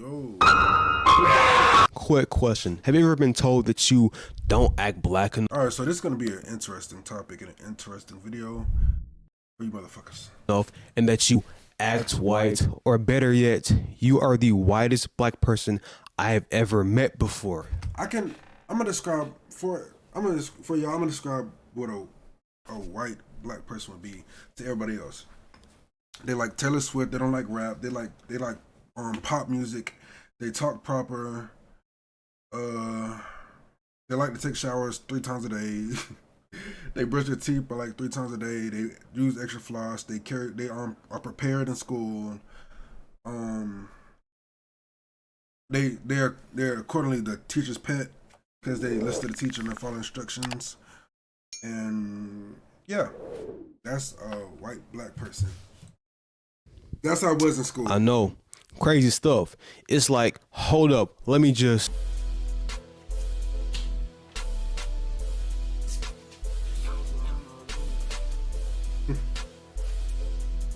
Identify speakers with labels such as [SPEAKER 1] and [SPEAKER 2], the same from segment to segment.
[SPEAKER 1] Yo.
[SPEAKER 2] Quick question. Have you ever been told that you don't act black enough?
[SPEAKER 1] Alright, so this is gonna be an interesting topic and an interesting video for you motherfuckers.
[SPEAKER 2] And that you act white, or better yet, you are the whitest black person I have ever met before.
[SPEAKER 1] I'm gonna describe what a white black person would be to everybody else. They like Taylor Swift, they don't like rap, they like pop music, they talk proper, they like to take showers 3 times a day. They brush their teeth by like 3 times a day. They use extra floss. They are prepared in school. They're accordingly the teacher's pet because they listen to the teacher and they follow instructions. And yeah, that's a white black person. That's how I was in school.
[SPEAKER 2] I know, crazy stuff. It's like, hold up, let me just.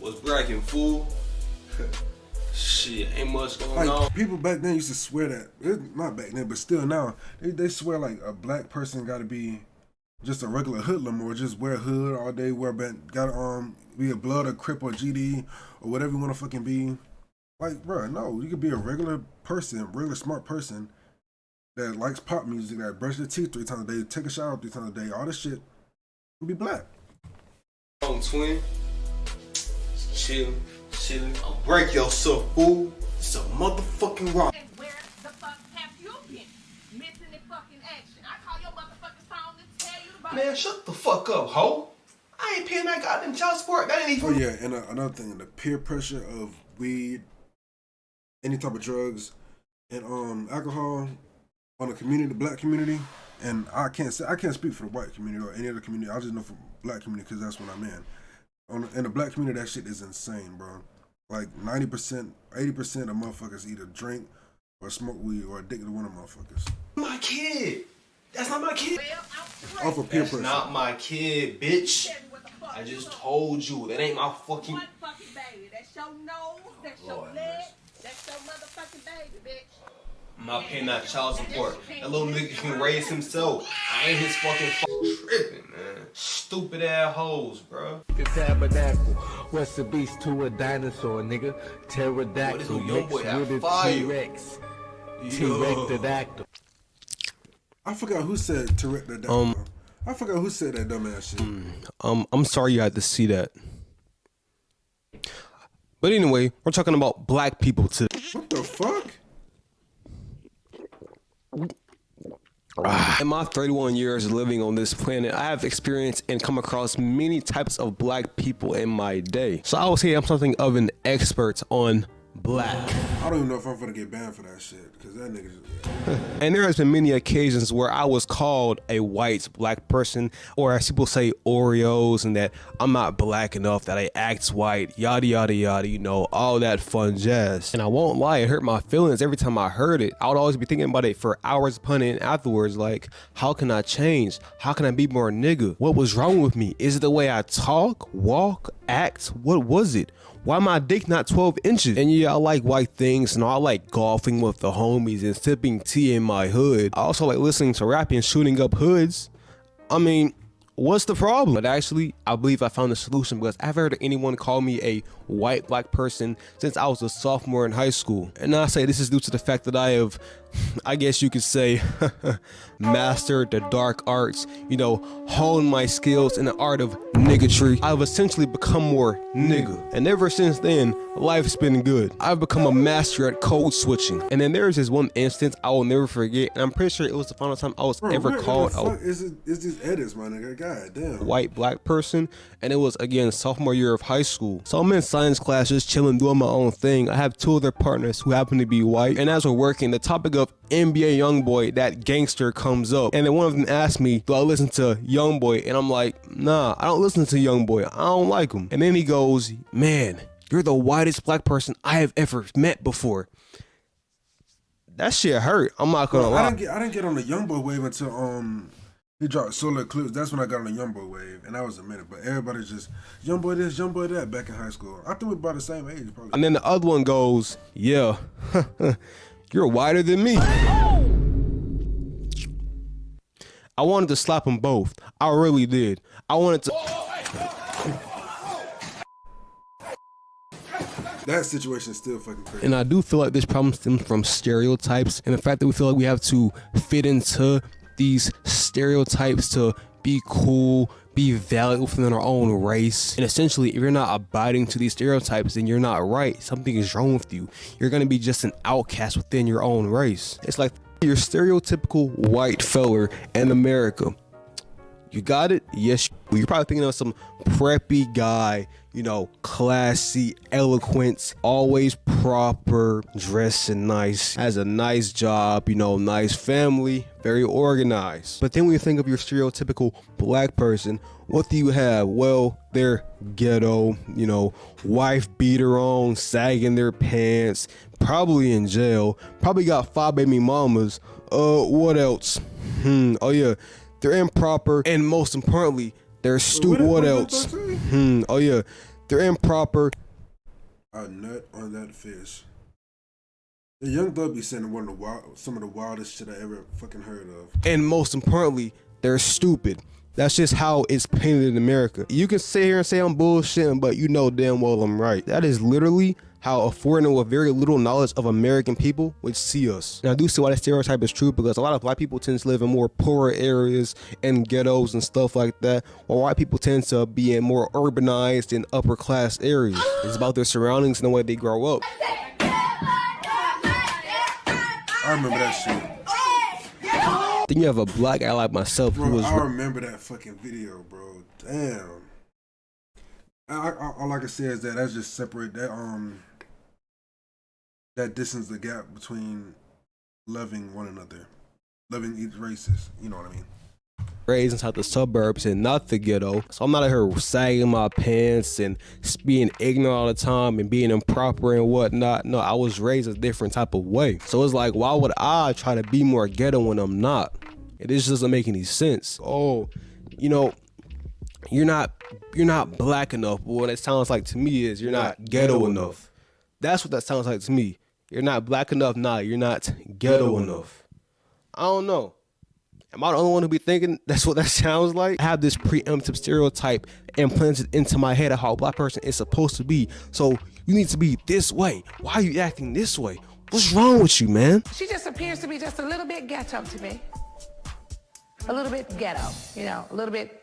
[SPEAKER 3] Was bragging, fool. Shit, ain't much going on.
[SPEAKER 1] People back then used to swear that, not back then, but still now, they swear like a black person got to be just a regular hoodlum or just wear a hood all day, gotta be a blood or crip or GD or whatever you want to fucking be. Like, bro, no, you could be a regular person, regular smart person that likes pop music, that brush their teeth 3 times a day, take a shower 3 times a day, all this shit, and be black.
[SPEAKER 3] Twin. Chillin'. I'll break yourself, fool. It's a motherfucking rock.
[SPEAKER 4] Where the fuck have you been? Missing in fucking action. I call your motherfucking phone to tell you about.
[SPEAKER 3] Man, shut the fuck up, ho. I ain't paying that goddamn child support. That ain't even.
[SPEAKER 1] Oh yeah, and another thing, the peer pressure of weed, any type of drugs, and alcohol on the community, the black community. And I can't speak for the white community or any other community. I just know for black community because that's what I'm in. In the black community, that shit is insane, bro. Like 90%, 80% of motherfuckers either drink or smoke weed or addicted to one of motherfuckers.
[SPEAKER 3] My kid. That's not my kid.
[SPEAKER 1] Off of peer
[SPEAKER 3] That's
[SPEAKER 1] pressure.
[SPEAKER 3] not my kid, bitch. I just told you that ain't my fucking.
[SPEAKER 4] One fucking baby. That's your nose. That's your leg. That's your motherfucking baby, bitch.
[SPEAKER 3] I'm not paying that child support. That little nigga can raise himself. I ain't his fucking tripping, man. Stupid ass hoes, bro.
[SPEAKER 5] The tabernacle. What's the beast to a dinosaur, nigga? Pterodactyl.
[SPEAKER 3] Boy, this young boy
[SPEAKER 5] mixed
[SPEAKER 3] got
[SPEAKER 5] with a
[SPEAKER 3] fire.
[SPEAKER 5] T-Rex. T-Rectodactyl.
[SPEAKER 1] I forgot who said Pterodactyl. I forgot who said that dumbass shit.
[SPEAKER 2] I'm sorry you had to see that. But anyway, we're talking about black people today.
[SPEAKER 1] What the fuck?
[SPEAKER 2] In my 31 years living on this planet, I have experienced and come across many types of black people in my day. So I would say I'm something of an expert on black.
[SPEAKER 1] I don't even know if I'm gonna get banned for that shit because that nigga.
[SPEAKER 2] And there has been many occasions where I was called a white black person, or as people say, Oreos, and that I'm not black enough, that I act white, yada yada yada, you know, all that fun jazz. And I won't lie, it hurt my feelings every time I heard it. I would always be thinking about it for hours upon end afterwards, like, how can I change? How can I be more nigga? What was wrong with me? Is it the way I talk, walk, act? What was it? Why my dick not 12 inches? And yeah, I like white things, and I like golfing with the homies and sipping tea in my hood. I also like listening to rap and shooting up hoods. I mean, what's the problem? But actually, I believe I found the solution, because I've heard anyone call me a white black person since I was a sophomore in high school. And I say this is due to the fact that I have, I guess you could say, mastered the dark arts, you know, honed my skills in the art of niggatry. I've essentially become more nigga. And ever since then, life's been good. I've become a master at code switching. And then there's this one instance I will never forget, and I'm pretty sure it was the final time I was ever called a
[SPEAKER 1] Is these edits, my nigga? God damn.
[SPEAKER 2] white black person, and it was again sophomore year of high school. So I'm in science class just chilling, doing my own thing. I have 2 other partners who happen to be white, and as we're working, the topic of NBA Youngboy, that gangster, comes up, and then one of them asked me, do I listen to Youngboy? And I'm like, nah, I don't listen to Youngboy, I don't like him. And then he goes, man, you're the whitest black person I have ever met before. That shit hurt. I'm not gonna lie.
[SPEAKER 1] I didn't get on the YoungBoy wave until He dropped Solar Eclipse. That's when I got on the YoungBoy wave, and that was a minute. But everybody's just YoungBoy this, YoungBoy that back in high school. I think we're about the same age, probably.
[SPEAKER 2] And then the other one goes, yeah, you're whiter than me. I wanted to slap them both. I really did. I wanted to.
[SPEAKER 1] That situation is still fucking crazy.
[SPEAKER 2] And I do feel like this problem stems from stereotypes and the fact that we feel like we have to fit into these stereotypes to be cool, be valid within our own race. And essentially, if you're not abiding to these stereotypes, then you're not right. Something is wrong with you. You're gonna be just an outcast within your own race. It's like your stereotypical white feller in America. You got it? Yes. You're probably thinking of some preppy guy, you know, classy, eloquent, always proper, dressing nice, has a nice job, you know, nice family, very organized. But then when you think of your stereotypical black person, what do you have? Well, they're ghetto, you know, wife beater on, sagging their pants, probably in jail, probably got 5 baby mamas. What else? Oh yeah. They're improper, and most importantly, they're stupid. What else? Oh yeah, they're improper.
[SPEAKER 1] A nut on that fish. The Young Thug be saying some of the wildest shit I ever fucking heard of.
[SPEAKER 2] And most importantly, they're stupid. That's just how it's painted in America. You can sit here and say I'm bullshitting, but you know damn well I'm right. That is literally how a foreigner with very little knowledge of American people would see us. And I do see why that stereotype is true, because a lot of black people tend to live in more poorer areas and ghettos and stuff like that, while white people tend to be in more urbanized and upper class areas. It's about their surroundings and the way they grow up.
[SPEAKER 1] I remember that shit.
[SPEAKER 2] Then you have a black guy like myself
[SPEAKER 1] Bro,
[SPEAKER 2] who was.
[SPEAKER 1] I remember that fucking video, bro. Damn. All I can say is that that's just separate that distance, the gap between loving one another, loving each races. You know what I mean?
[SPEAKER 2] Raised inside the suburbs and not the ghetto, so I'm not out here sagging my pants and being ignorant all the time and being improper and whatnot. No, I was raised a different type of way. So it's like, why would I try to be more ghetto when I'm not? It just doesn't make any sense. Oh, you know, you're not black enough. Well, what it sounds like to me is you're not ghetto enough. That's what that sounds like to me. You're not black enough. Nah, you're not ghetto enough. I don't know. Am I the only one who be thinking that's what that sounds like? I have this preemptive stereotype implanted into my head of how a black person is supposed to be. So you need to be this way. Why are you acting this way? What's wrong with you, man?
[SPEAKER 6] She just appears to be just a little bit ghetto to me. A little bit ghetto, you know, a little bit.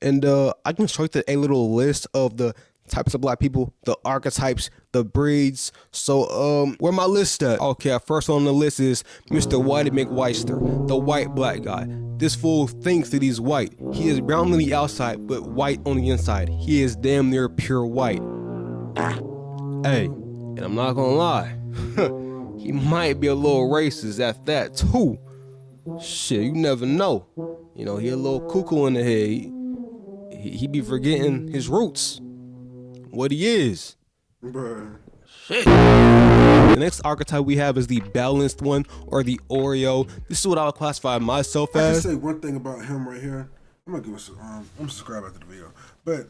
[SPEAKER 2] And I constructed a little list of the types of black people, the archetypes, the breeds. So where my list at? Okay, first on the list is Mr. Whitey McWheister, the white black guy. This fool thinks that he's white. He is brown on the outside, but white on the inside. He is damn near pure white. Hey, and I'm not gonna lie, he might be a little racist at that too. Shit, you never know. You know, he a little cuckoo in the head. He be forgetting his roots, what he is.
[SPEAKER 1] Bruh.
[SPEAKER 2] Shit. The next archetype we have is the balanced one, or the Oreo. This is what I would classify myself
[SPEAKER 1] I can
[SPEAKER 2] as.
[SPEAKER 1] say one thing about him right here. I'm gonna give us I'm subscribed after the video, but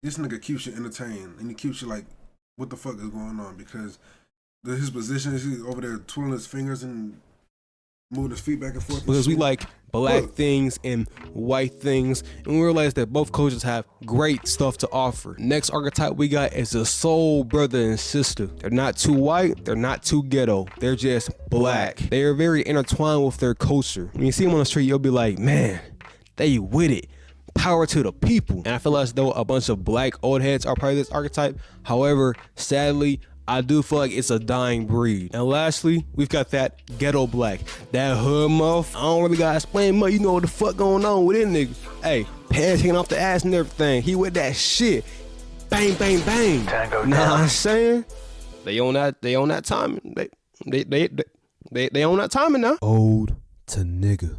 [SPEAKER 1] this nigga keeps you entertained and he keeps you like, what the fuck is going on? Because his position is he's over there twirling his fingers and moving his feet back and forth.
[SPEAKER 2] Because we like black things and white things, and we realize that both cultures have great stuff to offer. Next archetype we got is a soul brother and sister. They're not too white, they're not too ghetto, they're just black. They are very intertwined with their culture. When you see them on the street, you'll be like, man, they with it. Power to the people. And I feel as though a bunch of black old heads are part of this archetype. However, sadly, I do feel like it's a dying breed. And lastly, we've got that ghetto black, that hood muff. I don't really gotta explain much. You know what the fuck going on with this nigga. Hey, pants hanging off the ass and everything. He with that shit. Bang, bang, bang.
[SPEAKER 5] Tango
[SPEAKER 2] Know what
[SPEAKER 5] down.
[SPEAKER 2] I'm saying? They on that timing. They on that timing now.
[SPEAKER 7] Old to nigga.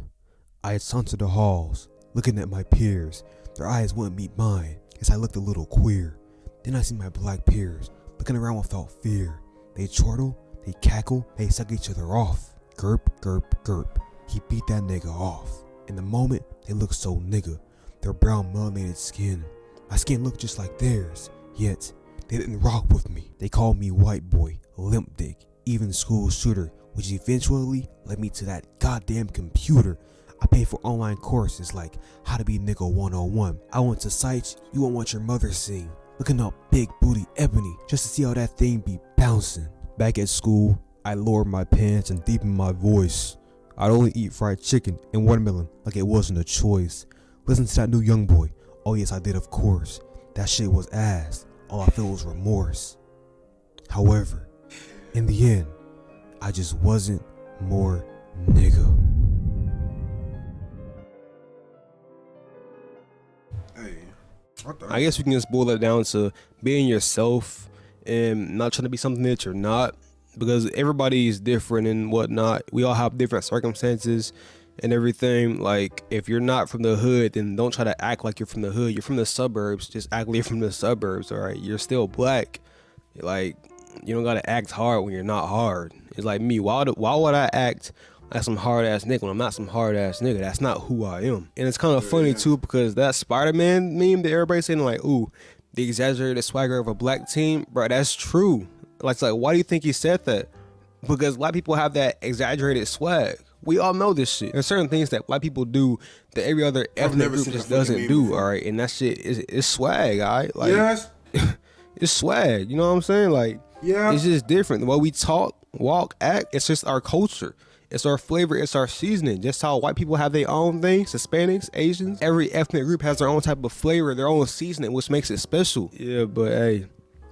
[SPEAKER 7] I had sauntered the halls, looking at my peers. Their eyes wouldn't meet mine as I looked a little queer. Then I see my black peers looking around without fear. They chortle, they cackle, they suck each other off. Gerp, gerp, gerp. He beat that nigga off. In the moment, they looked so nigga. Their brown melanated skin. My skin looked just like theirs. Yet, they didn't rock with me. They called me white boy, limp dick, even school shooter, which eventually led me to that goddamn computer. I paid for online courses like How to Be Nigga 101. I went to sites you won't want your mother seeing, looking up big booty ebony just to see how that thing be bouncing. Back at school, I lowered my pants and deepened my voice. I'd only eat fried chicken and watermelon like it wasn't a choice. Listen to that new young boy. Oh yes, I did, of course. That shit was ass. All I feel was remorse. However, in the end, I just wasn't more nigga.
[SPEAKER 1] Hey, what the?
[SPEAKER 2] I guess we can just boil it down to being yourself and not trying to be something that you're not, because everybody is different and whatnot. We all have different circumstances and everything. Like, if you're not from the hood, then don't try to act like you're from the hood. You're from the suburbs, just act like you're from the suburbs. All right, you're still black. Like, you don't gotta act hard when you're not hard. It's like me. Why would I act like some hard ass nigga when I'm not some hard ass nigga? That's not who I am. And it's kind of funny too, because that Spider-Man meme that everybody's saying like, ooh, the exaggerated swagger of a black team, bro, that's true. Like, it's like, why do you think he said that? Because black people have that exaggerated swag. We all know this shit. There's certain things that black people do that every other ethnic group just doesn't do. All right, and that shit is swag. All right, like,
[SPEAKER 1] yes,
[SPEAKER 2] it's swag. You know what I'm saying? Like,
[SPEAKER 1] yeah,
[SPEAKER 2] it's just different. The way we talk, walk, act, it's just our culture. It's our flavor, it's our seasoning. Just how white people have their own things, Hispanics, Asians. Every ethnic group has their own type of flavor, their own seasoning, which makes it special. Yeah, but hey,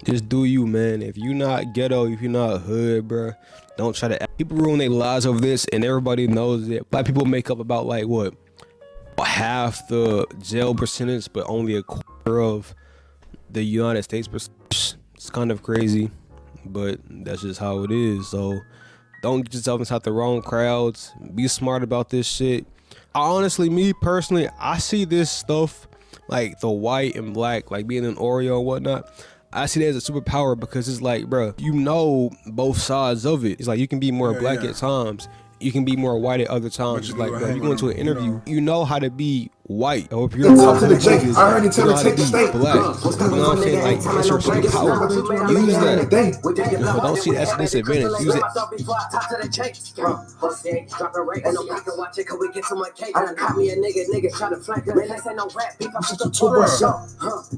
[SPEAKER 2] just do you, man. If you not ghetto, if you not hood, bro, don't try to act. People ruin their lives over this, and everybody knows it. Black people make up about like what? Half the jail percentage, but only a quarter of the United States percentage. It's kind of crazy, but that's just how it is. So don't get yourself inside the wrong crowds. Be smart about this shit. Honestly, me personally, I see this stuff like the white and black, like being an Oreo and whatnot. I see that as a superpower because it's like, bro, you know both sides of it. It's like you can be more black at times. You can be more white at other times. It's like, bro, you go into an interview, you know how to be white. Or if you're talking to niggas, you know how to be black. You know what I'm saying? Like, it's your superpower. Use that. But don't see that as a disadvantage. Use it.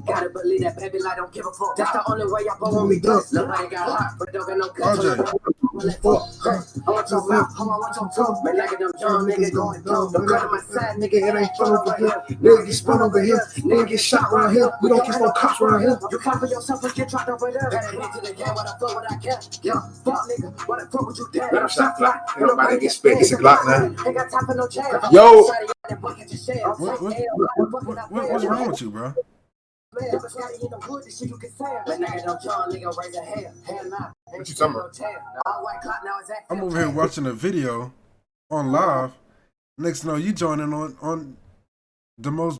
[SPEAKER 8] Gotta believe that baby, I don't give a fuck. That's the only way y'all born me dust. Nobody got hot, but don't got no control. I want your mouth, I want your tongue. Man, like them young niggas going dumb. Don't cut on my side, nigga, it ain't fun over here. Nigga get spun over here, nigga get shot around here. We don't kiss no cops around here. You clap for yourself and get dropped over there. Better hit to the game, what I fuck, what I care. Yeah, fuck nigga, what I fuck with you dead. Let him stop fly, ain't nobody get spit, it's a Glock now. Ain't got time for no chance.
[SPEAKER 1] Yo! What's wrong with you, bro?
[SPEAKER 8] What
[SPEAKER 1] you talking about? I'm over here watching a video on live. Next thing you know, you joining on the most